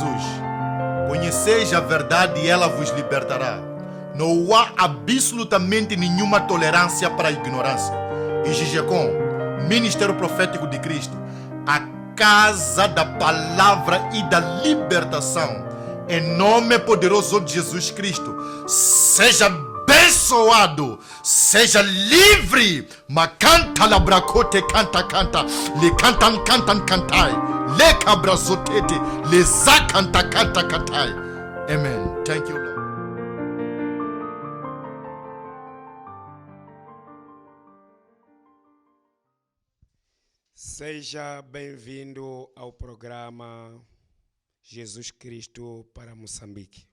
Jesus. Conheceis a verdade e ela vos libertará. Não há absolutamente nenhuma tolerância para a ignorância. E GGCOM, Ministério Profético de Cristo, a casa da palavra e da libertação. Em nome poderoso de Jesus Cristo, seja abençoado, seja livre. Macanta labracote canta canta, le cantan cantan cantai, le cabrazotete, le zakanta canta cantai. Amen. Thank you, Lord. Seja bem-vindo ao programa Jesus Cristo para Moçambique.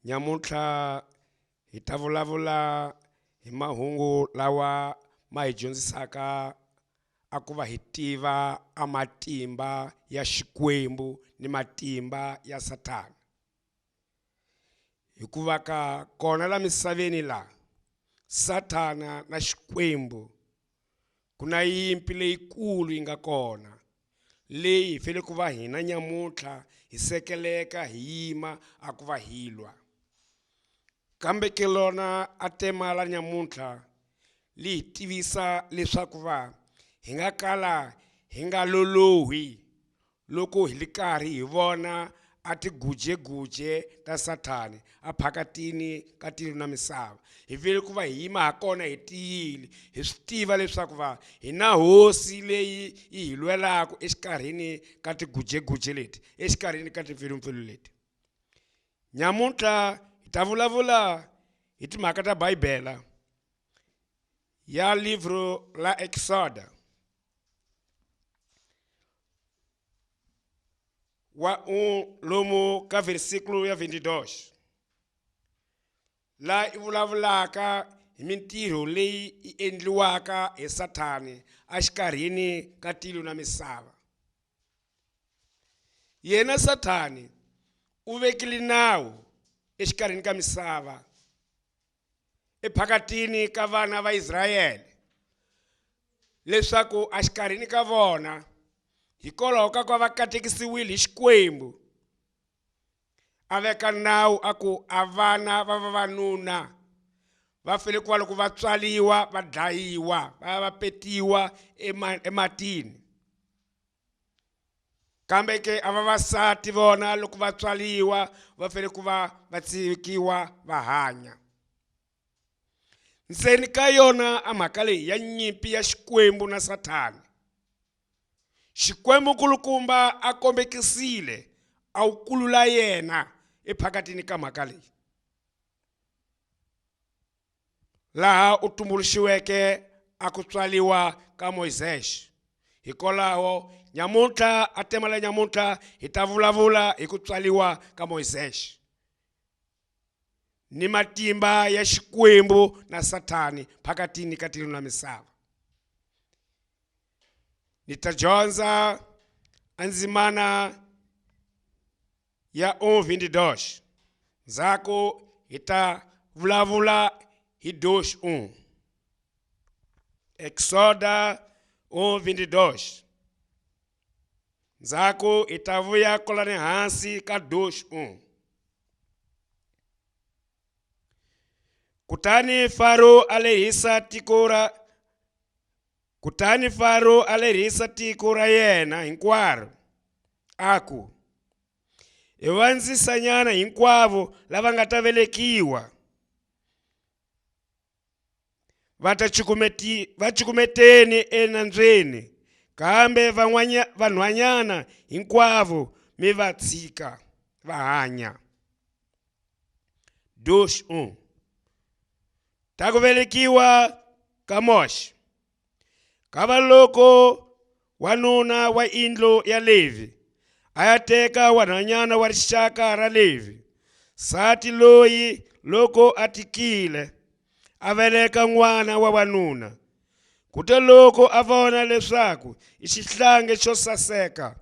Nyamuntlha hi ta vulavula hi mahungu lawa ma hi dyondzisaka a ku va hi tiva a matimba ya Xikwembu ni matimba ya Satana. Hikuva ka kona la misaveni la Satana na Xikwembu kuna yimpi leyikulu yi nga kona leyi hi fele ku va hina nyamuntlha hi sekeleka hi yima a ku va hilwa. Kambe ke lona a tema la nyamuntlha li hi tivisa leswaku va hi nga kala hi nga lolohi loko hi li karhi hi vona a tigujeguje ta Satani a phakatini ka tilo na misava. Hi vele ku va hi yima ha kona hi tiyile hi swi tiva leswaku va hi na hosi leyi yi hi lwelaka exikarhini ka tigujeguje leti, exikarhini ka timfilumpfilu leti. Nyamuntlha hi ta vulavula hi timhaka ta Bibele ya livro la Exoda wa lomu ka versículo ya 22. La i vulavulaka hi mintirho leyi yi endliwaka hi Satani a xikarhini ka tilo na misava. Yena Satani u vekile nawu exikarhini ka misava ephakatini ka vana va Israyele leswaku a xikarhini ka vona hikwalaho ka ku va katekisiwile hi Xikwembu a veka nawu a ku a vana va vavanuna va fele ku va loko va tswaliwa va dlayiwa va petiwa ematini. Kambe ke a vavasati vona loko va tswaliwa va fele ku va tsikiwa va hanya. Ndzeni ka yona a mhaka leyi ya nyimpi ya Xikwembu na Satani, Xikwembu nkulukumba a kombekisile a wu kulula yena ephakatini ka mhaka leyi, laha u tumbuluxiweke a ku tswaliwa ka Moisés. Hikwalaho nyamuntlha a tema la nyamuntlha hi ta vulavula hi ku tswaliwa ka Moisés ni matimba ya Xikwembu na Satani phakatini ka tilo na misava. Ni ta dyondza andzimana ya 22. Ndzhaku hi ta vulavula hi 2. Exoda 22. Ndzhaku hi ta vuya kolani hansi ka 2. Kutani Faro a lehisa tiko ra yena hinkwaro aku i vandzisanyana hinkwavo lava nga ta velekiwa va cukumeteni enambyeni, kambe vanhwanyana hinkwavo mi va tshika va hanya. 2. Ta ku velekiwa ka Moshe. Kava loko wanuna wa yindlu ya Levi a ya teka wanhwanyana wa rixaka ra Levi, sati loyi loko a tikile a veleka n'wana wa wanuna, kute loko a vona leswaku i xihlange xo saseka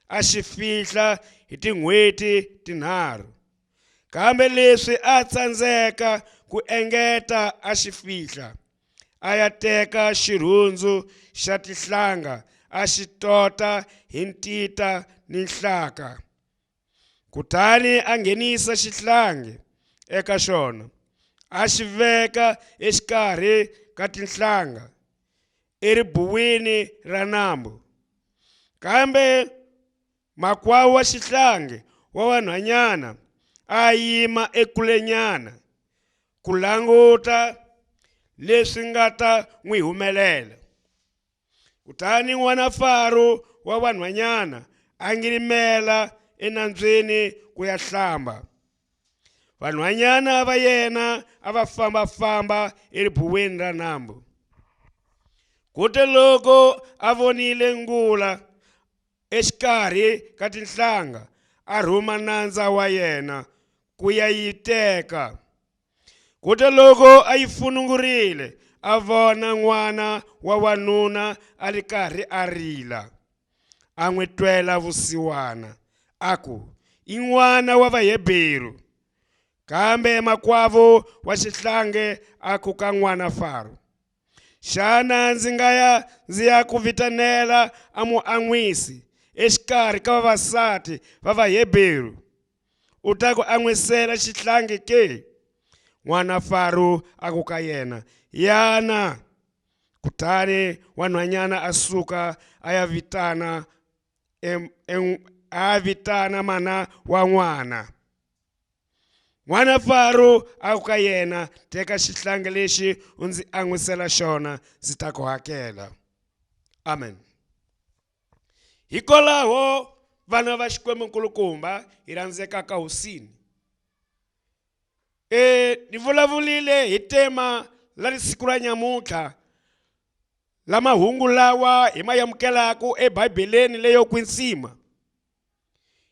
a xi fihla hi tin'hweti tinharhu. Kambe leswi a tsandzeka ku engeta a xi fihla, a ya teka xirhundzu xa tihlanga a xi tota hi ntita ni nhlaka. Kutani a nghenisa xihlangi eka xona, a xi veka exikarhi ka tinhlanga eribuweni ra nambu. Kambe makwavo wa xihlangi wa vanhwanyana a yima ekulenyana ku languta leswi nga ta n'wi humelela. Kutani n'wanafarhu wa vanhwanyana a ngirimela enambyeni ku ya hlamba. Vanhwanyana va yena a va fambafamba eribuweni ra nambu. Kute loko a vonile ngula exikarhi ka tinhlanga, a rhuma nandza wa yena ku ya yi teka. Kute loko a yi funungurile, a vona n'wana wa wanuna a ri karhi a rila. A n'wi twela vusiwana, a ku, i n'wana wa Vaheberu. Kambe makwavo wa xihlangi a ku ka n'wanafarhu, xana ndzi ya ku vitanela a muan'wisi exikarhi ka vavasati va Vaheberu, u ta ku an'wisela xihlangi ke? N'wanafarhu a ku ka yena, yana. Kutani wanhwanyana a suka a ya vitana mana wa n'wana. N'wanafarhu a ku ka yena, teka xihlangi lexi u ndzi an'wisela xona, ndzi ta ku hakela. Amen. Hikwalaho vana va Xikwembu-nkulukumba hi rhandzekaka hosini, ni vulavulile hi tema la siku ra nyamutlha la mahungu lawa hi ma yamukelaku eBhayibheleni leyo kwinsima.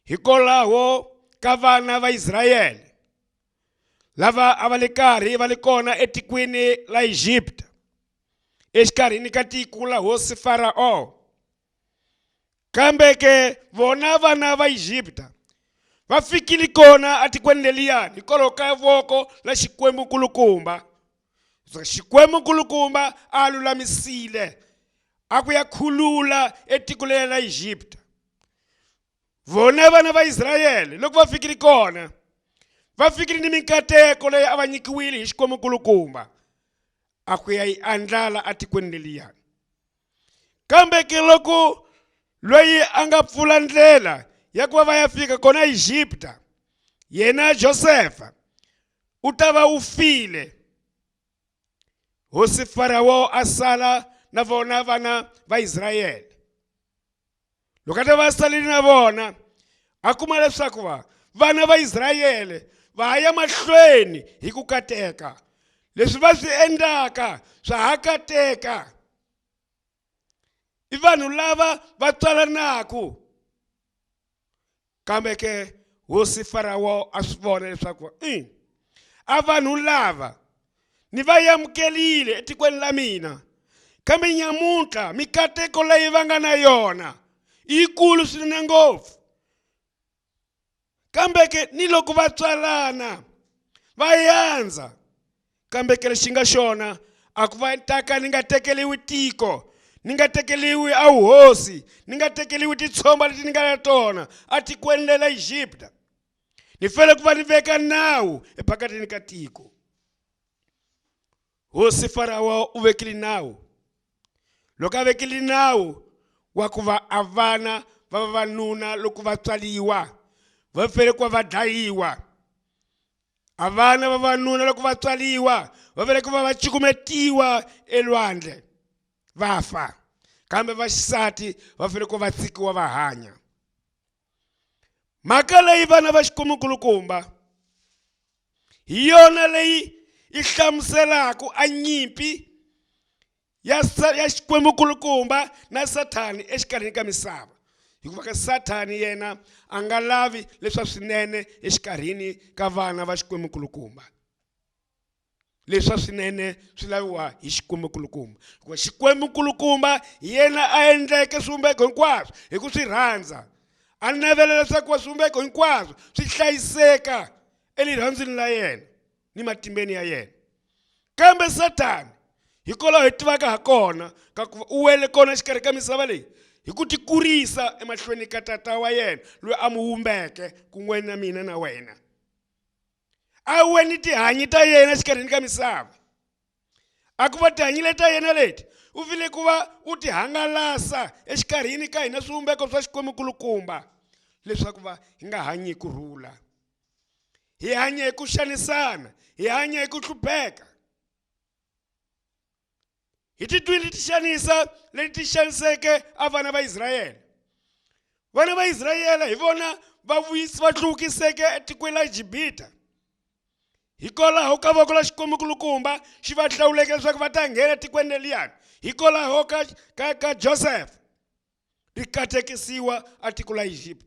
Hikwalaho ka vana va Israyele lava a va le karhi va le kona etikweni la Egypta, exikarhini ka tiko la hosi Farao. Kambe ke vona vana va Egypta va fikile kona atikweni leliyani hikwalaho ka voko la Xikwembu-nkulukumba. Xikwembu-nkulukumba a lulamisile a ku ya khulula etiko leri la Egypta. Vona vana va Israyele loko va fikile kona, va fikile ni minkateko leyi a va nyikiwile hi Xikwembu-nkulukumba a ku ya yi andlala atikweni leliyani. Kambe ke loko loyi a nga pfula ndlela ya ku va ya fika kona Egypta, yena Josefa, u ta va u file. Hosi Farao a sala na vona vana va Israyele. Loko a ta va salile na vona, a kuma leswaku vana va Israyele va ya mahlweni hi ku kateka. Leswi va swi endlaka swa ha kateka. I vanhu lava va tswalanaku. Kambe ke hosi Farao a swi vona leswaku a vanhu lava ni va yamukelile etikweni la mina, kambe nyamutlha mikateko leyi va nga na yona i yikulu swinene ngopfu. Kambe ke ni loko va tswalana va yandza, kambe ke lexi nga xona a ku va taka ni nga tekeliwi tiko, ni nga tekeliwi a vuhosi, ni nga tekeliwi titshomba leti ni nga na tona atikweni le la Egypta. Ni fele ku va ni veka nawu ephakatini ka tiko. Hosi Farao u vekile nawu. Loko a vekile nawu wa ku va avana va vavanuna loko va tswaliwa va fele ku va dlayiwa. Avana va vavanuna loko va tswaliwa va fele ku va cukumetiwa elwandle va fa. Kambe vaxisati va fele ku va tsikiwa va hanya. Mhaka leyi vana va Xikwembu-nkulukumba hi yona leyi i hlamuselaku a nyimpi ya Xikwembu-nkulukumba na Sathani exikarhini ka misava. Hikuva ka Sathani yena a nga lavi leswa swinene exikarhini ka vana va Xikwembu-nkulukumba. Leswa swinene swi laviwa hi Xikwembu-nkulukumba. Hikuva Xikwembu-nkulukumba yena a endleke swivumbeko hinkwaswo hi ku swi rhandza. A navela leswaku swivumbeko hinkwaswo swi hlayiseka elirhandzweni la yena ni matimbeni ya yena. Kambe Sathani hikwalaho hi tivaka ha kona ka ku u wele kona exikarhi ka misava leyi, hi ku tikurisa emahlweni ka tata wa yena loyi a mu vumbeke ku n'wena mina na wena. A weni tihanyi ta yena xikarhini ka misava. A ku va tihanyi leti ta yena leti u vile ku va u ti hangalasa exikarhini ka hina swivumbeko swa Xikwembu-kulukumba leswaku va hi nga hanyi hi kurhula, hi hanya hi ku xanisana, hi hanya hi ku hlupheka. Hi titwile tixanisa leti xaniseke a vana va Israyele. Vana va Israyele hi vona va hluvukiseke etikweni la Gibita. Hikwalaho ka voko la Xikwembu-kulukumba xi va hlawuleke leswaku va ta nghena etikweni leliyani. Hikwalaho ka Joseph ri katekisiwa a tiko la Egypt.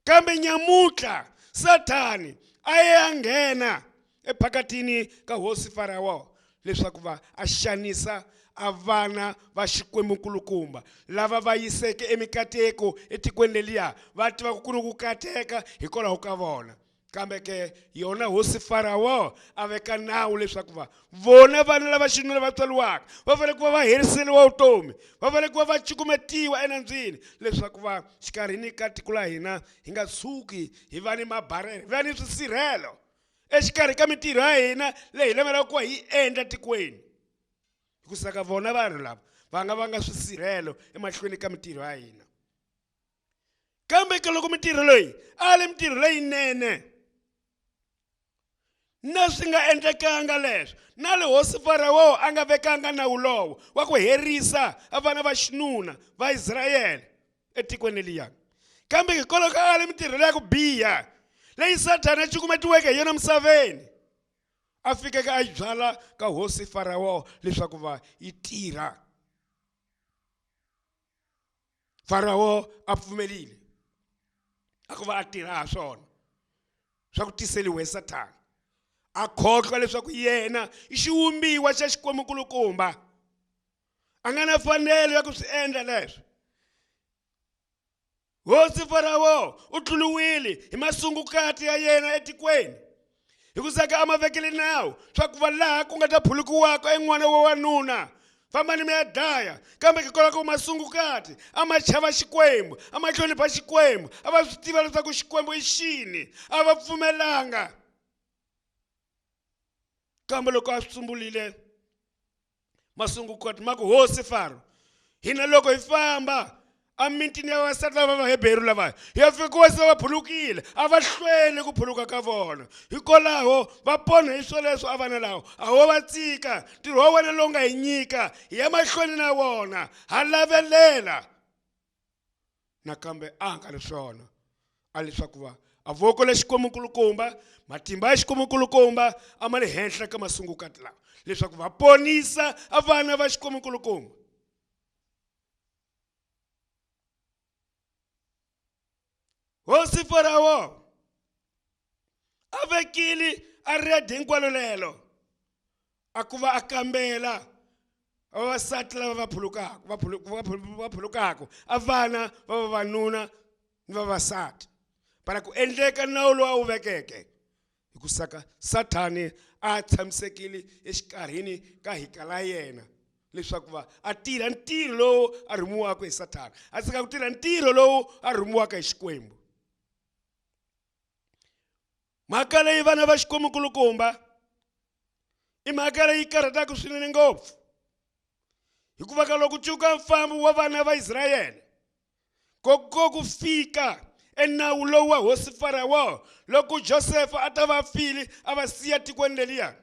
Kambe nyamutlha Sathani a ya nghena ephakatini ka hosi Farao leswaku va a xanisa a vana va Xikwembu-kulukumba lava va yiseke emikateko etikweni leliya va tiva ku ri ku kateka hikwalaho ka vona. Kambe ke yona hosi Farao a veka nawu leswaku va vona vana lava xinuna va tswaliwaka va fanele ku va va heriseriwa vutomi, va fanele ku va va cukumetiwa enandzwini leswaku va xikarhini ka tiko la hina hi nga tshuki hi va ni mabarele, hi va ni swisirhelo exikarhi ka mitirho ya hina leyi hi lamelaka ku hi endla tikweni. Hikusa ka vona vanhu lava va nga swisirhelo emahlweni ka mitirho ya hina. Kambe ke loko mitirho leyi a le mitirho leyinene na swi nga endlekanga leswo, na le hosi Farao a nga vekanga nawu lowo wa ku herisa a vana va xinuna va Israyele etikweni liyani. Kambe hikwalaho ka le mitirho leya ku biha leyi Sathana a cukumetiweke hi yona misaveni, a fikeke a byala ka hosi Farao leswaku va yi tirha. Farao a pfumelile a ku va a tirha ha swona swa ku tiseliwe Sathana. A khohlwa leswaku yena i xivumbiwa xa Xikwembu-kulukumba, a nga na mfanelo ya ku swi endla leswi. Hosi Farao u tluriwile hi masungukati ya yena etikweni hikusa ka a ma vekele nawu swa ku va laha ku nga ta phulukiwaka en'wana wa wanuna fambani mi ya dlaya. Kambe hikwalaho ka masungukati a ma chava Xikwembu, a ma hlonipha Xikwembu, a va swi tiva leswaku Xikwembu i xini, a va pfumelanga. Kambe loko a sungulile masungukati ma ku hosi Farao, hina loko hi famba a mitini ya vasati lava va Hebheru lava hi ya fika wasi va phulukile, a va hlweli ku phuluka ka vona. Hikwalaho va pona hi swoleswo a vana lawa a ho va tsika ntirho wa wena lowu nga hi nyika hi ya mahlweni na wona, ha lavelela. Nakambe a nga ri swona a leswaku va a voko la Xikwembu-kulukumba, matimba ya Xikwembu-kulukumba a ma le henhla ka masungukati lawa leswaku va ponisa a vana va Xikwembu-kulukumba. Hosi Farao a vekile a redi hinkwalo lelo a ku va a kambela vavasati lava va phulukaka a vana va vavanuna ni vavasati para ku endleka nawu lowu a wu vekeke. Hikusaka Sathani a tshamisekile exikarhini ka hika la yena leswaku va a tirha ntirho lowu a rhumiwaka hi Sathani, a tshika ku tirha ntirho lowu a rhumiwaka hi Xikwembu. Mhaka leyi vana va Xikwembu-kulukumba i mhaka leyi karhataka swinene ngopfu, hikuva ka loko cuka mfambo wa vana va Israyele ko ku fika enawu lowu wa hosi Farao loko Josefa a ta va file a va siya tikweni leliyani.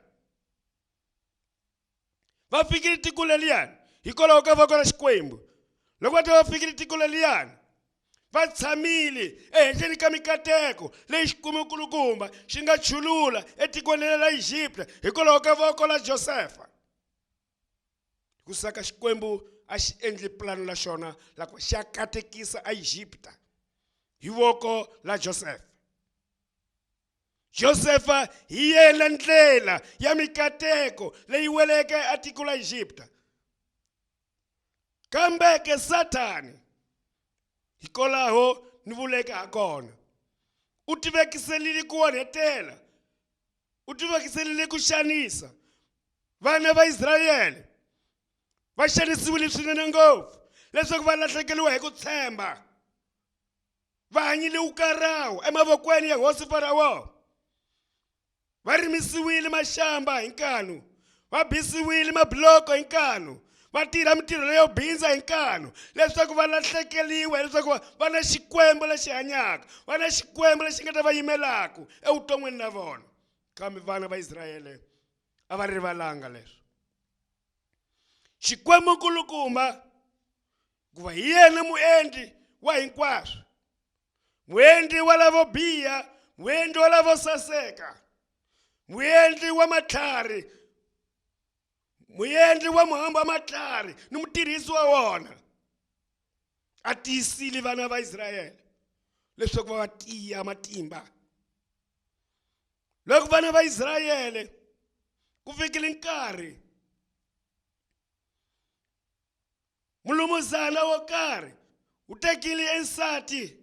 Va fikile tiko leliyani hikwalaho ka voko la Xikwembu. Loko va ta va fikile tiko leliyani va tshamile ehenhleni ka mikateko leyi Xikwembu-kulukumba xi nga chulula etikweni la Egypt hikwalaho ka voko la Josefa. Kusaka Xikwembu a xi endli plano la xona la ku xa katekisa a Egypt hi voko la Josefa. Josefa hi yena ndlela ya mikateko leyi weleke a tiko la Egypt. Kambe ke Sathani hikwalaho ni vuleke hakona u tivekiselile ku onhetela, u tivekiselile ku xanisa vana va Israyele. Va xanisiwile swinene ngopfu leswaku va lahlekeliwa hi ku tshemba, va hanyile ukarawo emavokweni ya hosi Farawo, va rimisiwile maxamba hi nkanu, va bisiwile mabloko hi nkanu, va tirha mitirho leyo bindza hi nkanu, leswaku va lahlekeliwa, leswaku va na xikwembu lexi hanyaka, va na xikwembu lexi nga ta va yimelaka evuton'wini na vona. Kambe vana va Israyele a va rivalanga leswi. Xikwembu nkulukumba ku va hi yena muendli wa hinkwaswo, muendli wa lavo biha, muendli wa lavo saseka, muendli wa matlhari, muendli wa muhambo wa matlhari ni mutirhisi wa wona. A tiyisile vana va Israyele leswaku va tiya matimba. Loko vana va Israyele ku fikile nkarhi mulumuzana wo karhi u tekile ensati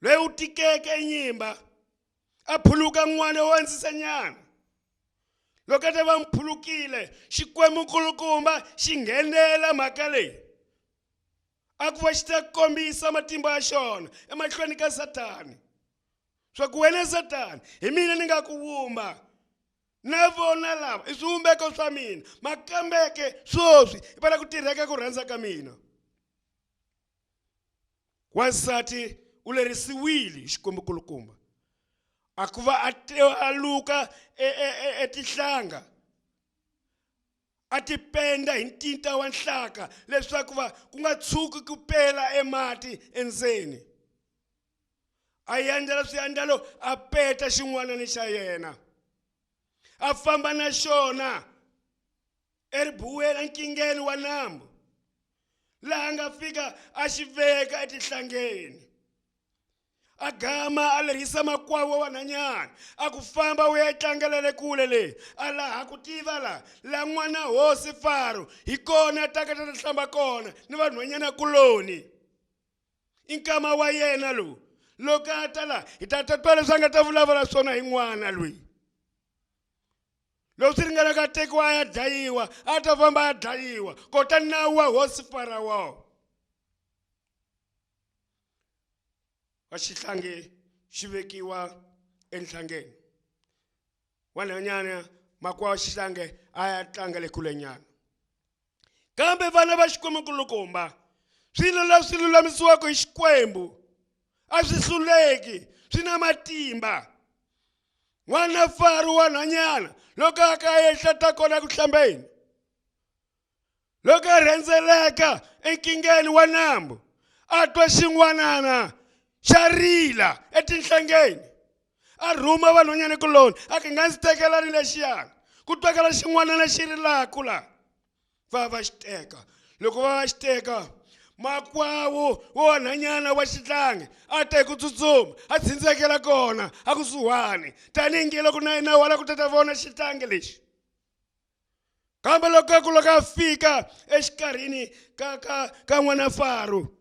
loyi u tikeke enyimba, a phuluka n'wana wa ndzisanyana. Loko a ta va mphulukile, xikwembu nkulukumba xi nghenela mhaka leyi, a ku va xi ta kombisa matimba ya xona emahlweni ka Satani, swa ku wena Satani, hi mina ni nga ku vumba, na vona lava i swivumbeko swa mina, makambeke swoswi i va ku tirheka ku rhandza ka mina. Wansati u lerisiwile hi xikwembu nkulukumba, a ku va a luka etihlanga, a ti penda hi ntinta wa nhlaka leswaku va ku nga tshuki ku pela emati endzeni. A endlela swiendlelo, a peta xin'wanani xa yena, a famba na xona eribuweni enkingeni wa nambu, laha nga fika a xi veka etihlangeni. A gama a lerisa makwavu wa nhwanyana, a ku famba u ya tlangelele kule le, a laha ku tiva la n'wana hosi Faro hi kona ta ka ta hlamba kona ni vanhwanyana kuloni. I nkama wa yena lowu, loko a ta la hi ta twa leswi a nga ta vulavula swona hi n'wana loyi. Loko swi ringanaka a tekiwa a ya dlayiwa, a ta famba a dlayiwa kota nawu wa hosi Farawo. Va xihlangi xi vekiwa enhlangeni, wanhwanyana makwavu xihlangi a ya tlanga le kulenyana. Kambe vana va xikwembu nkulukumba, swilo leswi lulamisiwaka hi xikwembu a swi hluleki, swi na matimba. N'wana Faro wa nhwanyana loko a ka yehla ta kona ku hlambeni, loko a rhendzeleka enkingeni wa nambu, a twa xin'wanana xa rila etinhlangeni, a rhuma vanhwanyana kuloni, a ka nga ndzi tekela ri lexiyani, ku twakala xin'wanana xi rilaka la. Va xi teka, loko va xi teka, makwavu wa nhwanyana wa xihlangi a te ku tsutsuma, a tshindzelekela kona a kusuhani, tanihi loko na yena wala ku ta vona xihlangi lexi. Kambe loko a fika exikarhini ka n'wana Faro,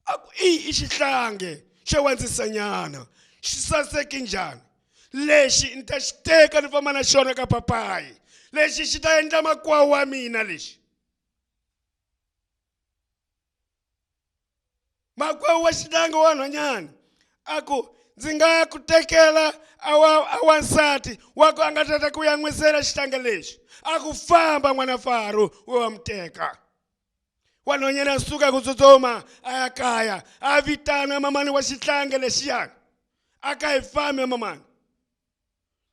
a ku i xihlangi xo wandzisanyana, xi saseke njhani, lexi ni ta xi teka ni famba na xona ka papayi, lexi xi ta endla makwavu wa mina lexi. Makwavu wa xihlangi wa nhwanyana a ku ndzi nga ku tekela a wansati wa ku a nga tata ku ya n'wisela xihlangi lexi. A ku famba n'wana Faro u wa muteka. Wanhwanyana suka ku tsutsuma a ya kaya, a vitana mamani wa xihlangi lexiyani, a ka hi fambi mamani,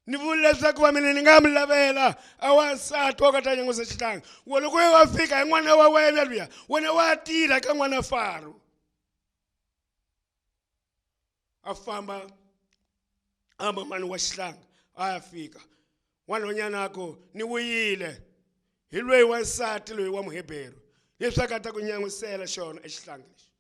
ni vuli leswaku va mina ni nga mi lavela a wansati wa ku ta nyangwisa xihlangi. Loko wa fika hi n'wana wa wena luya, wena wa tirha ka n'wana Faro. A famba a mamani wa xihlangi a ya fika, wanhwanyana ako ni vuyile hi loyi wansati loyi wa muhebheru, leswi a nga ta ku nyangwisela xona exihlangi lexi.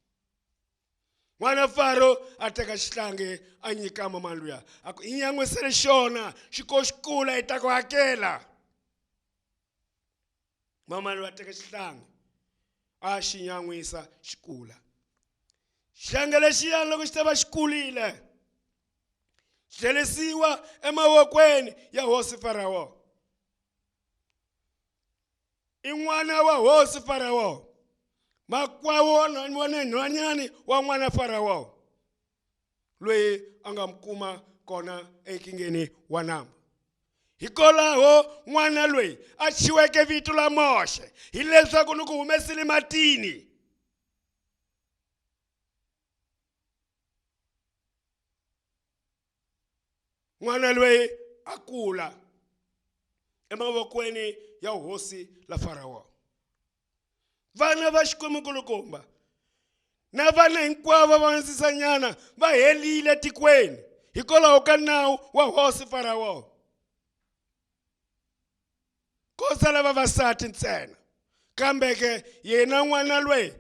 N'wana Faro a teka xihlangi a nyika mamani luya, a ku i nyangwisele xona, xikula i ta ku hakela. Mamani luya a teka xihlangi a xi nyangwisa xikula. Xihlangi lexiyani loko xi ta va xi kulile, xi tlherisiwa emavokweni ya hosi Farawo. i n'wana wa hosi Farao, makwawo na nhwanyani wa n'wana Farao loyi a nga mukuma kona ekingeni wa nambu. Hikwalaho n'wana loyi a thyiweke vito la Moshe hileswaku ni ku humesile matini. N'wana loyi a kula emavokweni ya hosi la Farao. Vana va Xikwemukulukumba na vana hinkwavo va vansisanyana va helile tikweni hikwalaho ka nawu wa hosi Farao. Ko sala vavasati ntsena, kambe ke yena n'wana loyi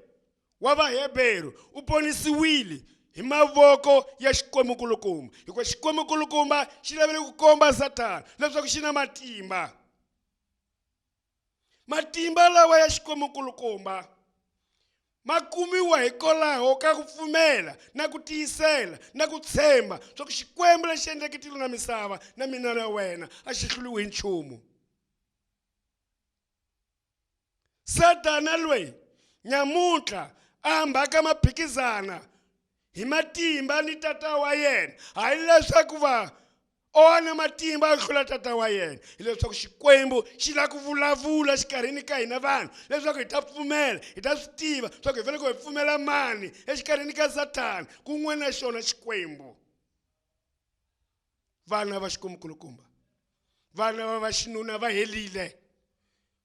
wa Vaheberu u ponisiwile hi mavoko ya Xikwemukulukumba. Hikuva Xikwemukulukumba xi lavile ku komba Satana leswaku xi na matimba. Matimba lawa ya Xikwemukulukumba ma kumiwa hikwalaho ka ku pfumela na ku tiyisela na ku tshemba swa ku Xikwembu lexi endleke tilo na misava na mina na wena a xi hluriwi hi nchumu. Satana loyi nyamuntlha a hambaka maphikizana hi matimba ni tata wa yena, hayi leswaku ona matimba yo hlula tata wa yena, hileswaku Xikwembu xi la ku vulavula xikarhini ka hina vanhu leswaku hi ta pfumela, hi ta swi tiva leswaku hi fanele ku hi pfumela mani exikarhini ka Satana kun'we na xona Xikwembu. Vana va Xikwemukulukumba, vana va xinuna va helile.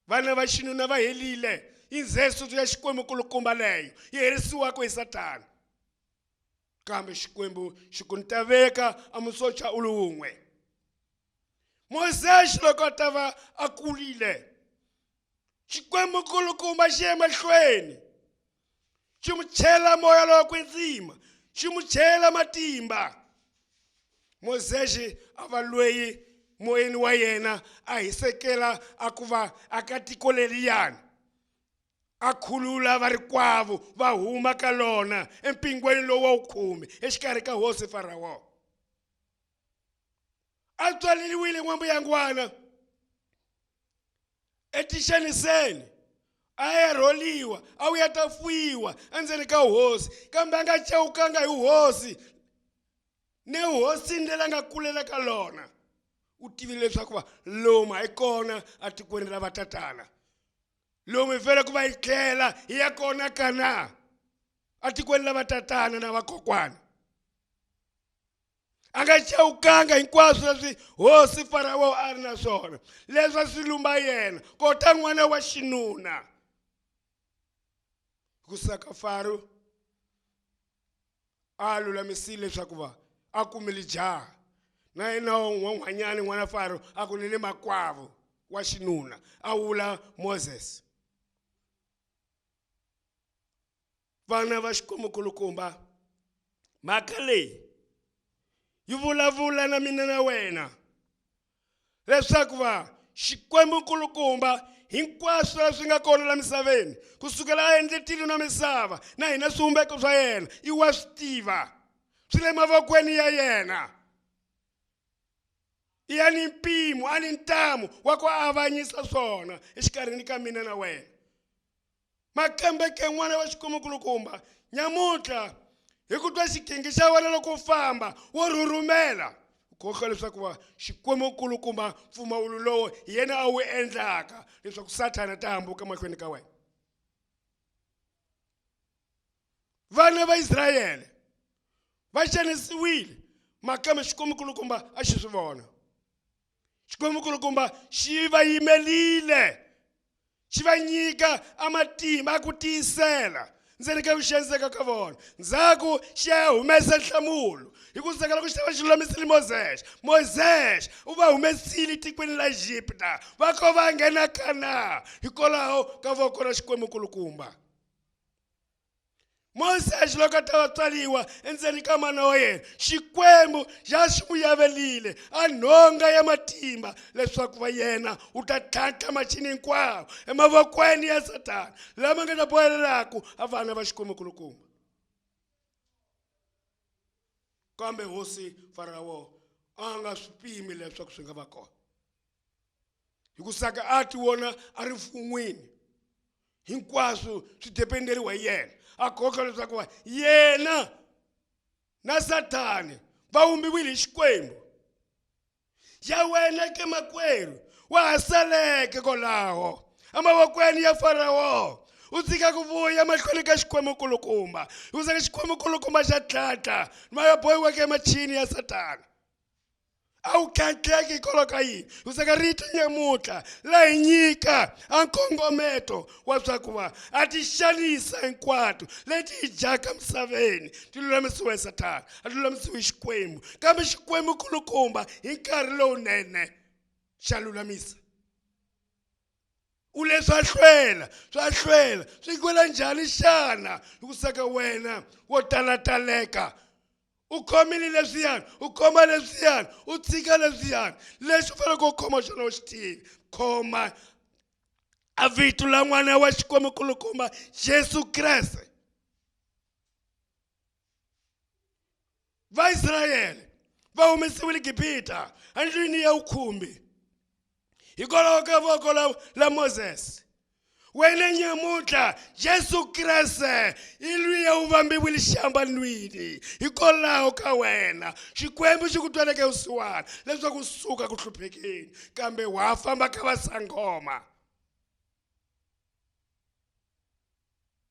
Vana va xinuna va helile hi nzeso ya Xikwemukulukumba leyo yi herisiwaka hi Satana. Kambe Xikwembu xi ku ni ta veka a musocha u wun'we. Moshe loko a ta va a kulile, Xikwemukulukumba xi ye mahlweni xi mu chela moya lowa kwetsima, xi mu chela matimba. Moshe a va loyi moyeni wa yena a hisekela a ku va aka tiko leliyani, a khulula varikwavo va huma ka lona empingweni lowu wa ukhume exikarhi ka hosi Farao. A tswaleliwile n'wambuyangwana etixaniseni, a ya rholiwa, a vuya ta fuyiwa endzeni ka hosi, kambe a nga chawukanga hi hosi ne hosini leri a nga kulela ka lona. U tivile leswaku lomu hi kona a tikweni ra vatatana, lomu hi fanele ku va hi tlela hi ya kona kana a tikweni ra vatatana na vakokwana. A nga chawukanga hinkwaswo leswi hosi Farao a ri na swona, leswi a swi lumba yena kota n'wana wa xinuna. Ku saka Faro a lulamisile leswaku a kumile jaha, na yena n'wanyani n'wana Faro a ku ni le makwavo wa xinuna, a vula Moses. Vana va Xikwemukulukumba, mhaka leyi yi vulavula na mina na wena leswaku Xikwemukulukumba hinkwaswo leswi nga kona la misaveni kusukela a endle tilo na misava na hina swivumbeko swa yena i wa swi tiva, swi le mavokweni ya yena. I ya ni mpimo, a ni ntamu wa ku avanyisa swona exikarhini ka mina na wena. Makambe ke n'wana wa Xikwemukulukumba, nyamuntlha hi ku twa xikingi xa wena loko u famba wo rhurhumela, u khohlwa leswaku Xikwemukulukumba mpfumawulo lowo hi yena a wu endlaka leswaku Satana ta hambuka mahlweni ka wena. Vana va Israyele va xanisiwile, makambe Xikwemukulukumba a xi swi vona. Xikwemukulukumba xi va yimelile, xi va nyika a matimba a ku tiyisela ndzeni ka ku xaniseka ka vona. Ndzhaku xi ya humesa nhlamulo hi ku saka loko xi ta va xi lulamisile Moses u va humesile tikweni la Egipta va ko va nghena Kana hikwalaho ka voko ra Xikwemukulukumba. Moses loko a ta va tswaliwa endzeni ka mana wa yena, Xikwembu xa xi n'wi yavelile a nhonga ya matimba leswaku yena u ta tlhantlha machini hinkwawo emavokweni ya Satana lama nga ta bohelelaku a vana va Xikwemukulukumba. Kambe hosi Farao a nga swi pimi leswaku swi nga va kona. hikusaka ati wona a ri mfun'wini hinkwaswo swi dependeriwa hi yena a koka leswaku yena na Satani va vumbiwile hi Xikwembu. Ya wena ke makwerhu wa ha saleke kolaho emavokweni ya Farawo u tshika ku vuya mahlweni ka Xikwembu-kulukumba u saka Xikwembu-kulukumba xa tlhatla ma bohiwa ke machini ya Satani. A wu khatleki hikwalaho ka yini u saka rito nyamutlha la hi nyika a nkongometo wa swakuva a ti xanisa hinkwato leti hi dyaka misaveni ti lulamisiwa hi Satani a ti lulamisiwi hi Xikwembu kambe Xikwembu-kulukumba hi nkarhi lowunene xa lulamisa. U leswi swa hlwela swi kwela njhani xana hi ku saka wena wo talataleka u khomile leswiyani u khoma leswiyani u tshika leswiyani leswi u faneleke u khoma xona u xi tivi khoma a vito la n'wana wa Xikwembu-kulukumba Jesu Kreste. Vaisrayele va humesiwile Gibita endlwini ya vukhumbi hikwalaho ka voko la Moses. Wena nyamutlha Jesu Kreste i luya u vambiwile xambanwini hikwalaho ka wena Xikwembu xi ku tweleke vusiwana leswaku suka ku hluphekeni kambe wa famba ka vasangoma.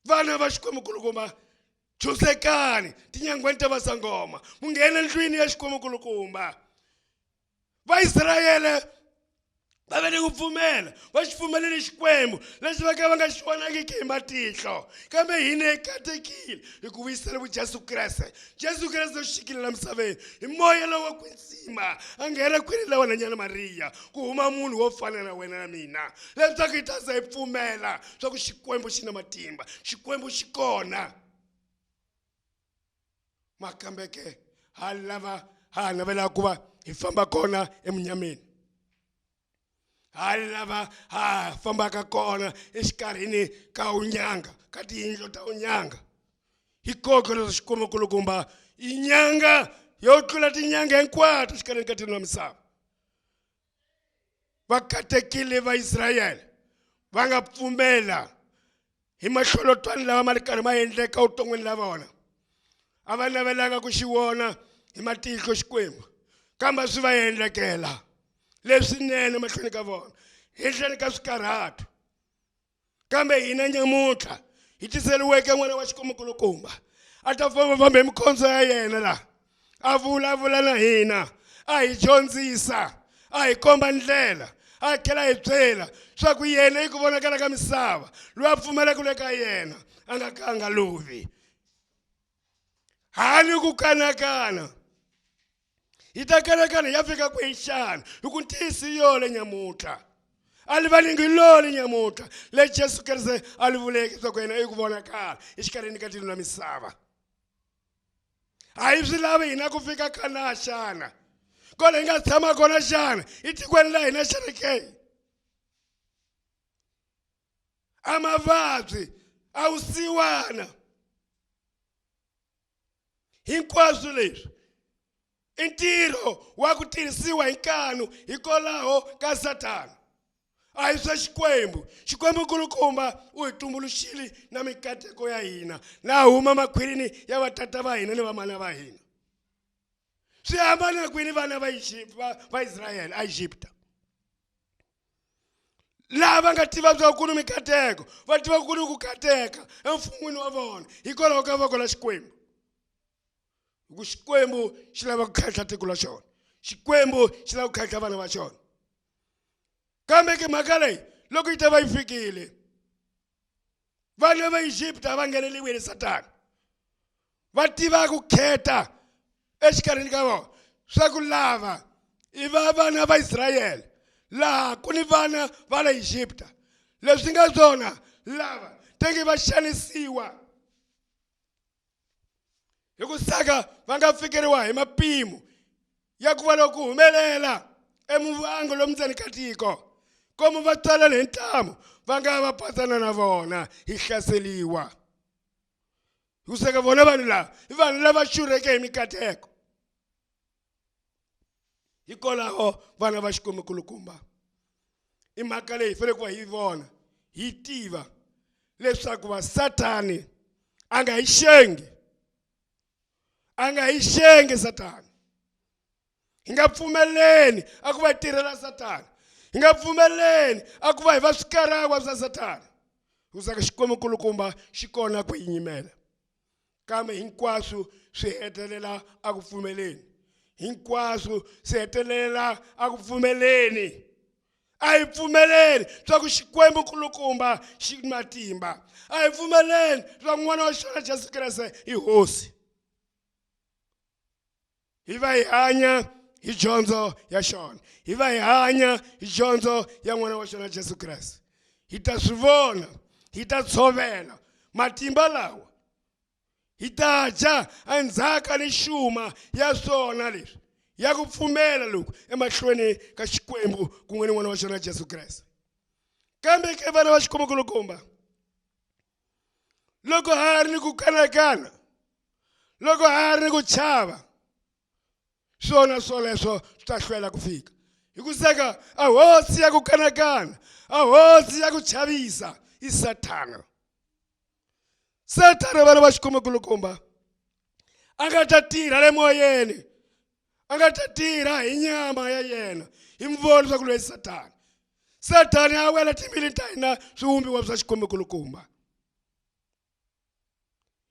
Vana va Xikwembu-kulukumba chusekani tinyangweni ta vasangoma mu nghena ndlwini ya Xikwembu-kulukumba. Vaisrayele va vele ku pfumela va xi pfumelele Xikwembu leswi va ka va nga xi vonangiki hi matihlo kambe hina hi katekile hi ku vuyisela vu Jesu Kreste. Jesu Kreste u xikile la misaveni hi moya lowa wa kwetsima a nghena kwini la wena nyana Mariya ku huma munhu wo fana na wena na mina leswaku hi ta za hi pfumela swa ku Xikwembu xi na matimba Xikwembu xi kona. Makambe ke ha navela ku va hi famba kona emunyameni. Ha lava ha fambaka kona exikarhini ka unyanga ka tiyindlo ta unyanga hikokwalaho Xikwembu-kulukumba i nyanga yo tlula tinyanga hinkwato exikarhini ka tino la misava. Vakatekile va Israyele va nga pfumela hi mahlolotwana lava ma ri karhi ma endleka vuton'wini la vona a va navelanga ku xi vona hi matihlo Xikwembu kambe swi va endlekela leswinene mahlweni ka vona henhleni ka swikarhato. Kambe hina nyamutlha hi tiseriweke n'wana wa Xikwembu-kulukumba a ta fambafamba hi mikhondzo ya yena laha a vulavula na hina a hi dyondzisa a hi komba ndlela a tlhela hi byela swa ku yena i ku vonakala ka misava loyi a pfumelaka le ka yena a nga ka a nga lovi. Hani ku kanakana hi ta kanakana ya fika kwihi xana hi ku ntiyisi yole nyamutlha a li valingi lole nyamutlha le Jesu Kreste a li vuleke swa ku yena i ku vonakala exikarhini ka tino la misava. A hi swi lavi hina ku fika kana xana kona hi nga tshama kona xana etikweni la hina xana ke a mavabyi a vusiwana hinkwaswo leswi i ntirho wa ku tirhisiwa hi nkanu hikwalaho ka Satani a hi swa Xikwembu. Xikwembu-kulukumba u hi tumbuluxile na mikateko ya hina na huma makhwirini ya vatata va hina ni vamana va hina. Swi hambana kwini vana va Israyele a Egipta laha va nga tiva swa ku ni mikateko va tiva ku ni ku kateka emfun'wini wa vona hikwalaho ka voko la Xikwembu. Hi ku Xikwembu xi lava ku khatla tiko la xona Xikwembu xi lava ku khatla vana va xona. Kambe ke mhaka leyi loko yi ta va yi fikile vana va Egipta va ngheneliwile Satani va tiva ku kheta exikarhini ka vona swa ku lava i va vana va Israyele laha ku ni vana va le Egipta leswi nga swona lava tenge va xanisiwa hi ku saka va nga fikeriwa hi mapimo ya ku va loko humelela emuvango lomu ndzeni ka tiko komu va tswalele hi ntamu va nga va pasana na vona hi hlaseliwa hi ku saka vona vanhu lava i vanhu lava xurheke hi mikateko. Hikwalaho vana va Xikwembu-kulukumba I mhaka leyi fanele ku hi vona hi tiva leswaku va Satani a nga hi xengi Satani. Hi nga pfumeleni a ku va tirhela Satani. Hi nga pfumeleni a ku va hi va swikaragwa swa Satani. Hikuva Xikwembu-kulukumba xi kona ku hi nyimela. Kambe hinkwaswo swi hetelela a ku pfumeleni. Hinkwaswo swi hetelela a ku pfumeleni. A hi pfumeleni swa ku Xikwembu-kulukumba xi matimba. A hi pfumeleni swa n'wana wa xona Jesu Kreste i hosi. Hi va hi hanya hi dyondzo ya xona. Hi va hi hanya hi dyondzo ya n'wana wa xona Jesu Kreste. Hi ta swi vona, hi ta tshovela matimba lawa. Hi ta dya endzhaka ni xuma ya swona leswi, ya ku pfumela loku emahlweni ka Xikwembu ku nga ni n'wana wa xona Jesu Kreste. Kambe ke vana va Xikwembu-kulukumba, loko ha ri ni ku kanakana, loko ha ri ni ku chava, swona swoleswo swi ta hlwela ku fika. Hi ku seka a hosi ya ku kanakana, a hosi ya ku chavisa i Satana. Satana vana va Xikwembu-kulukumba a nga ta tirha le moyeni, a nga ta tirha hi nyama ya yena, hi muvoni swa ku loyi Satana. Satani a wela timbilwini ta hina swivumbiwa swa Xikwembu-kulukumba.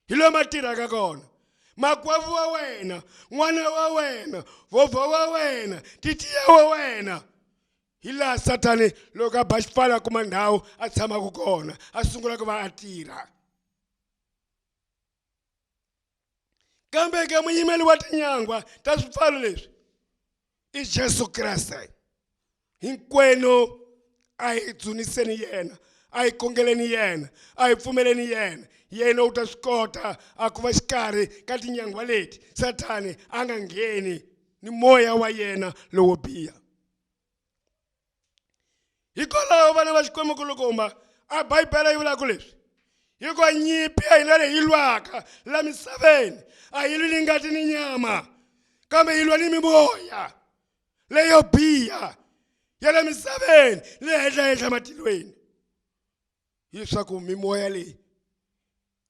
Hi lo ma tirhaka kona. Makwavo wa wena, n'wana wa wena, vovho wa wena, titiya wa wena. Hi laha Satani loko a ba xipfala a kuma ndhawu a tshamaka kona, a sungula ku va a tirha. Kambe ke muyimeli wa tinyangwa ta swipfalo leswi i Jesu Kreste. Hinkwenu a hi dzuniseni yena, a hi kongeleni yena, a hi pfumeleni yena. Yena u ta swi kota a ku va xikarhi ka tinyangwa leti Satani a nga ngheni ni moya wa yena lowo biha. Hikwalaho vana va Xikwembu-kulukumba a Bibele yi vulaka leswi. Hikuva nyimpi ya hina leyi lwaka la misaveni a yi lwi ni ngati ni nyama, kambe yi lwa ni mimoya leyo biha ya le misaveni le henhla matilweni. Hileswaku mimoya leyi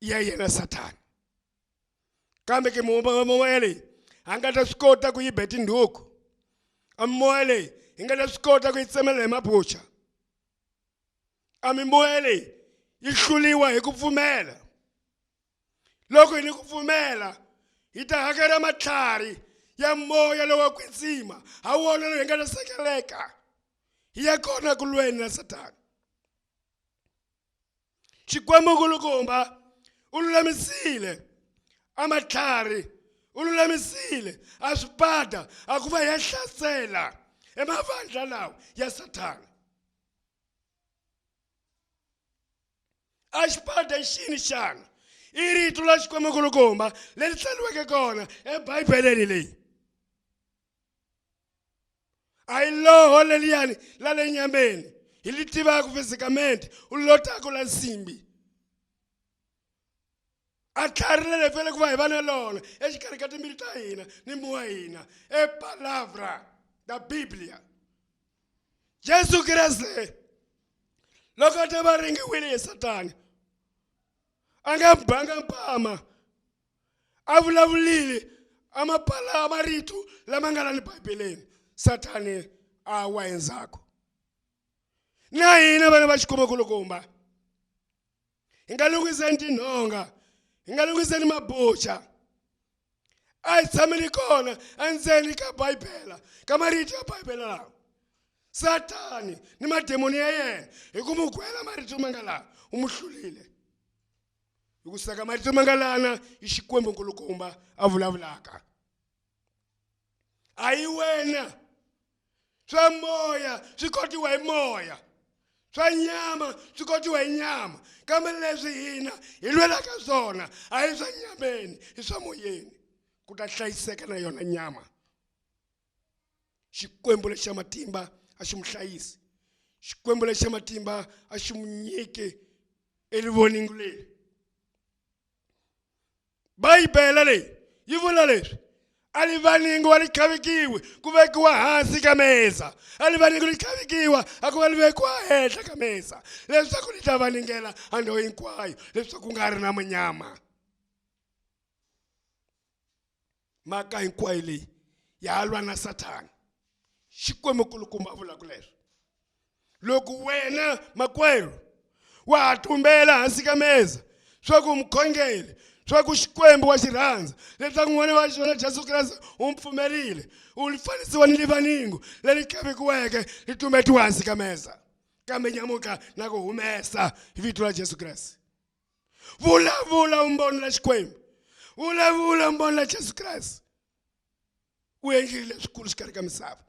ya yena Satani. Kambe ke mimoya leyi a nga ta swi kota ku yi be tindhuku. A mimoya leyi hi nga ta swi kota ku yi tsemela hi mabucha. A mimoya leyi yi hluliwa hi ku pfumela. Loko hi ni ku pfumela hi ta hakela matlhari ya moya lowo kwetsima, ha wona loyi hi nga ta sekeleka hi ya kona ku lweni na Satani. Xikwembu-kulukumba u lulamisile a matlhari, u lulamisile a swipada a ku va hi ya hlasela emavandla lawa ya Satani. A xipada i xini xana? I rito la Xikwembu-kulukumba leri tsariweke kona eBibeleni leyi. A hi loho leliyani la le nyameni hi li tivaka fisikamente, u lotaka la nsimbi. A tlhari le fele ku va hi va na lona exikarhi ka timbilu ta hina ni moya hina, e palavra da Biblia. Jesu Kreste loko a ta va ringiwile hi Satani, a nga banga mpama, a vulavulile a marito lama nga la ni Bibeleni, Satani a wa endzhaku. Na hina vana va Xikwembu-kulukumba hi nga lunghiseni tinhonga, hi nga lunghiseni mabucha, a hi tshameni kona endzeni ka Bibele, ka marito ya Bibele lawa. Satani ni mademoni ya yena hi ku mu gwela marito ma nga lawa u mu hlulile. Hi ku saka marito ma nga lana i Xikwembu-kulukumba a vulavulaka. A hi wena. Swa moya swi kotiwa hi moya, swa nyama swi kotiwa hi nyama, kambe leswi hina hi lwelaka swona a hi swa nyameni, i swa moyeni. Ku ta hlayiseka na yona nyama. Xikwembu lexi xa matimba a xi mu hlayisi. Xikwembu lexi xa matimba a xi mu nyiki erivoningo leri. Bibele leyi yi vula leswi. alivaningo walikhavikiwe kuvekiwa hansi ka mesa, alivaningo likhavikiwa akuva livekiwa henhla ka mesa, leswaku li ta vaningela andhawu hinkwayo, leswaku nga ri na munyama. Mhaka hinkwayo leyi ya lwa na Satani. Xikwembu-kulukumba a vulaka leswi. Loko wena makwerhu wa ha tumbela hansi ka mesa swaku mukhongeli, swaku Xikwembu wa xirhandza, leswaku n'wana wa xona Jesu Kreste u mpfumerile, u fanisiwa ni livaningo leri khavikiweke li tumbetiwa hansi ka mesa, kambe nyamuka na ku humesa hi vito la Jesu Kreste. Vulavula umboni la Xikwembu, vulavula umboni la Jesu Kreste. U endlile leswikulu xikarhi ka misava.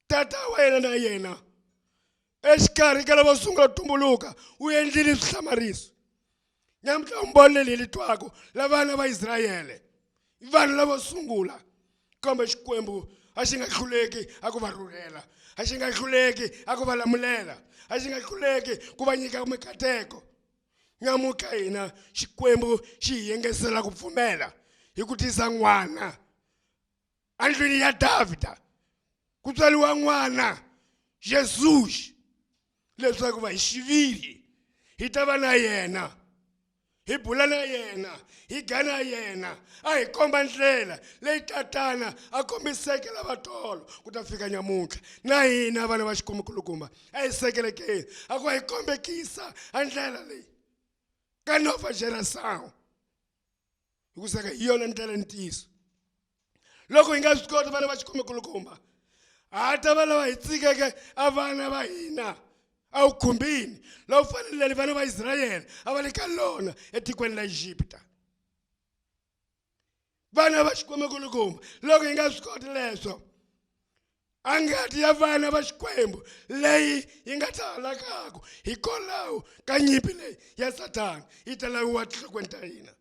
Tata wena na yena exikarhi ka lava sungula tumbuluka u endlile swihlamariso. Nyamutlha umboni leyi li twaka la vana va Israyele, vanhu lava sungula, kambe Xikwembu a xi nga hluleki a ku va rhurhela, a xi nga hluleki a ku va lamulela, a xi nga hluleki ku va nyika mikateko. Nyamuka hina Xikwembu xi hi yengesela ku pfumela hi ku tisa n'wana andlwini ya Davhida, ku tswaliwa n'wana Jesus, leswaku va hi xiviri hi ta va na yena, hi bula na yena, hi gana na yena, a hi komba ndlela leyi tatana a kombiseke lava tolo ku ta fika nyamutlha. Na hina vana va Xikwembu-kulukumba a hi sekelekeni a ku hi kombekisa a ndlela leyi ka Nova Geração, hi ku seka hi yona ndlela ntiyiso. Loko hi nga swi koti vana va Xikwembu-kulukumba, ha ta va lava hi tsikeke a vana va hina a vukhumbini lawa fanelele vana va Israyele a va le ka lona etikweni la Egipta. Vana va Xikwembu-kulukumba, loko hi nga swi koti leswo, a ngati ya vana va Xikwembu leyi yi nga ta halakaku hikwalaho ka nyimpi leyi ya Satani yi ta laviwa tinhlokweni ta hina.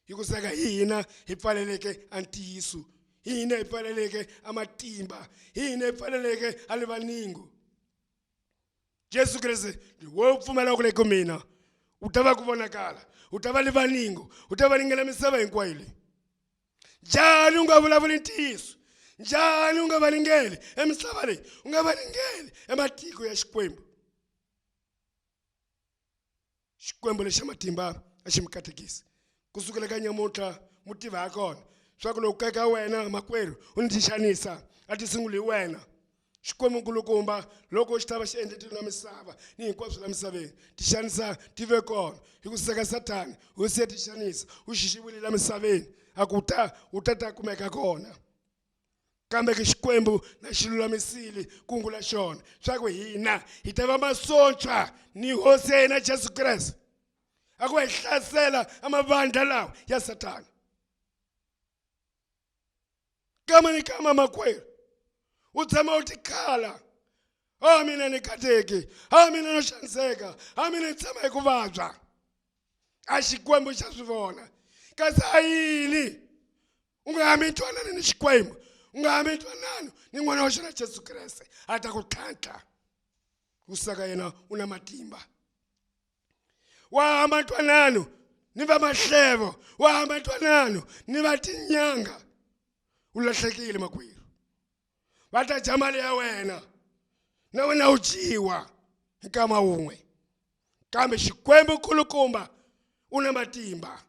Hi ku seka hina hi pfaleleke a ntiyiso, hina hi pfaleleke a matimba, hina hi pfaleleke a livaningo. Jesu Kreste wo pfumela ku le ka mina u ta va ku vonakala, u ta va livaningo, u ta va ningela misava hinkwayo leyi. Njhani u nga vulavuli ntiyiso? Njhani u nga va ningeli emisava leyi? U nga va ningeli ematiko ya Xikwembu. Xikwembu lexi xa matimba a xi mi katekisi. Kusukela ka nyamutlha mutiva ha kona swaku loko ka wena makwerhu u ni tixanisa a ti sunguli hi wena. Xikwembu-kulukumba loko xi ta va xi endletile na misava ni hinkwaswo la misaveni, tixanisa ti ve kona hi ku seka Satani u siye tixanisa, u xixiwile la misaveni a ku u ta kumeka kona. Kambe ke Xikwembu na xi lulamisile kungu la xona swaku hina hi ta va masocha ni hosi ya hina Jesu Kreste a ku hi hlasela amavandla lawa ya Satani. Kama ni kama makwerhu u tshama u tikhala, a mina ni kateki, a mina no xaniseka, a mina ni tshama hi ku vabya. A Xikwembu xa swi vona. Kasi a yini u nga ha mi twanani ni Xikwembu, u nga ha mi twanani ni n'wana wa xona Jesu Kreste a ta ku tlhantlha ku saka yena u na matimba. Wa hamba ntwanano ni va mahlevo, wa hamba ntwanano ni va tinyanga, u lahlekile makwerhu. Va ta dya mali ya wena na wena u dyiwa hi nkama wun'we. Kambe Xikwembu-kulukumba u na matimba.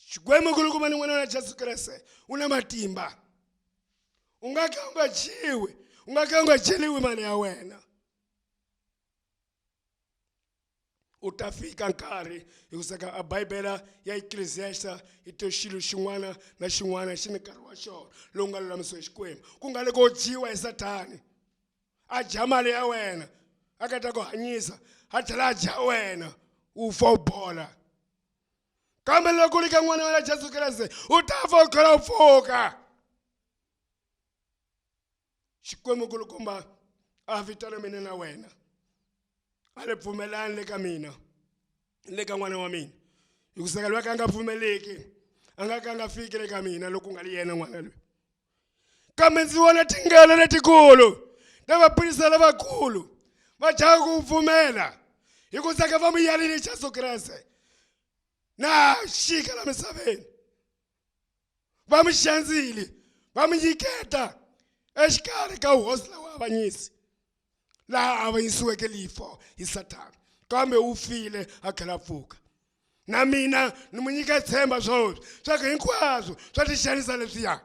Xikwembu-kulukumba ni n'wana wa Jesu Kreste u na matimba. U nga ka u nga dyiwi, u nga ka u nga dyeliwi mali ya wena. U ta fika nkarhi hi ku seka a Bibele ya Ecclesiastes hi to xilo xin'wana na xin'wana xi ni nkarhi wa xona lowu nga lulamisiwa hi Xikwembu. Ku nga le ko dyiwa hi Satani a dya mali ya wena a nga ta ku hanyisa, a tlhela a dya wena u fa u bola. Kambe loko u ri ka n'wana wa Jesu Kreste u ta fa u khala u pfuka. Xikwembu-kulukumba a vitana mina na wena, a le pfumelani le ka mina, le ka n'wana wa mina. Hi ku seka loko a nga pfumeleki a nga ka a nga fiki le ka mina loko ku nga ri yena n'wana loyi. Kambe ndzi vona tingana letikulu na vaphilisi lavakulu va chaka ku pfumela hi ku seka va mi yarile Jesu Kreste na xika la misaveni. va mi xandzile va mi nyiketa exikarhi ka hosi lawa avanyisi laha avanyisiweke lifo hi Satana, kambe u file a tlhela pfuka. Na mina ni mu nyika tshemba sweswo swa ku hinkwaswo swa tixanisa leswiya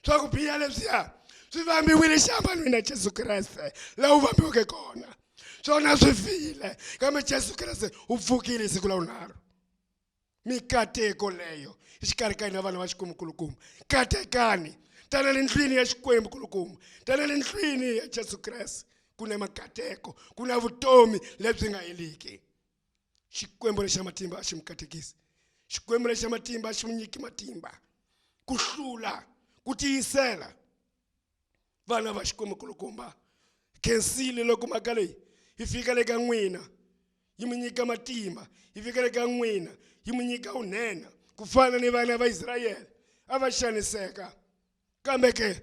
swa ku biha leswiya swi vambiwile xambanweni na Jesu Kreste laha u vambiweke kona. Swona swi file kambe Jesu Kreste u pfukile siku la vunharhu. Mikateko leyo exikarhi ka hina vana va Xikwembu-kulukumba, katekani tanani ndlwini ya Xikwembu-kulukumba, tanani ndlwini ya Jesu Kreste. Ku na makateko, ku na vutomi lebyi nga heliki. Xikwembu lexa matimba a xi mi katekisi, Xikwembu lexa matimba a xi mi nyiki matimba ku hlula, ku tiyisela. Vana va Xikwembu-kulukumba, khensile loko mhaka leyi yi fika le ka n'wina yi mi nyika matimba, yi fika le ka n'wina yi mi nyika unhena ku fana ni vana va Israyele a va xaniseka, kambe ke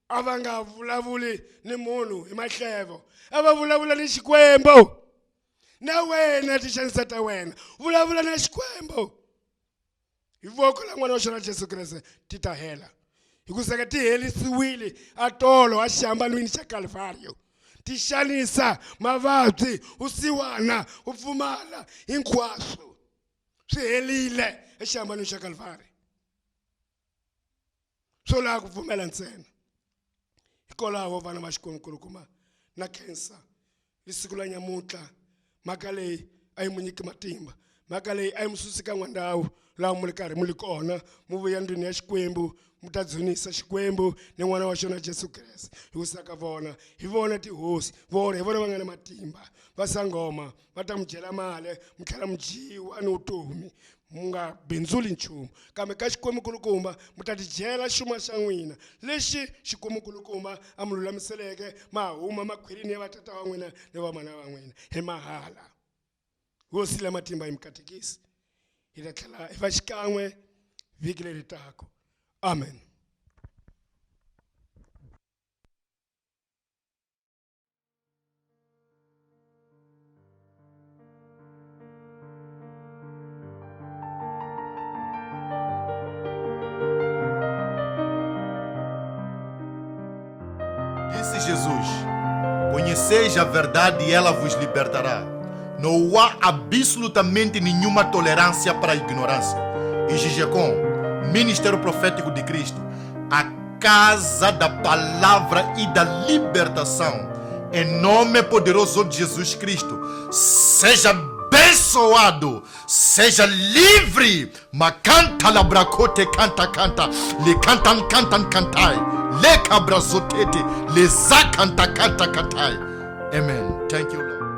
a va nga vulavuli ni munhu hi mahlevo, a va vulavula ni Xikwembu. Na wena tixanisa ta wena vulavula na Xikwembu hi voko la n'wana wa xona Jesu Kreste ti ta hela, hikuva ti helisiwile atolo a xihambanweni xa Kalvario. Ti xanisa, mavabyi, usiwana, u pfumala, hinkwaswo swi helile exihambanweni xa Kalvario. Swo laha ku pfumela ntsena. Hikwalaho vana va Xikwembu-kulukumba na khensa hi siku la nyamutlha mhaka leyi a yi mu nyiki matimba, mhaka leyi a yi mu susi ka n'wandhawu laha mu ri karhi mu li kona, mu vuya ndlwini ya Xikwembu mu ta dzunisa Xikwembu ni n'wana wa xona Jesu Kreste. Hikuva ka vona hi vona tihosi, vona hi vona va nga na matimba. Va sangoma va ta mu dyela mali mu tlhela mu dyiwa ni vutomi, mu nga bindzuli nchumu. Kambe ka Xikwembu-kulukumba mu ta tidyela xuma xa n'wina lexi Xikwembu-kulukumba a mu lulamiseleke, ma huma makhwelini ya vatata va n'wina ni vamana va n'wina hi mahala. Hosi la matimba hi mikatekisi hi ta tlhela hi va xikan'we vhiki leri taka. Amen. Disse Jesus: conheceis a verdade e ela vos libertará. Não há absolutamente nenhuma tolerância para a ignorância. E Gigecom, Ministério Profético de Cristo, a casa da palavra e da libertação, em nome poderoso de Jesus Cristo, seja abençoado, seja livre. Macanta labracote canta canta, le cantan cantan cantai, le cabrazotete, le zacanta canta cantai. Amen. Thank you, Lord.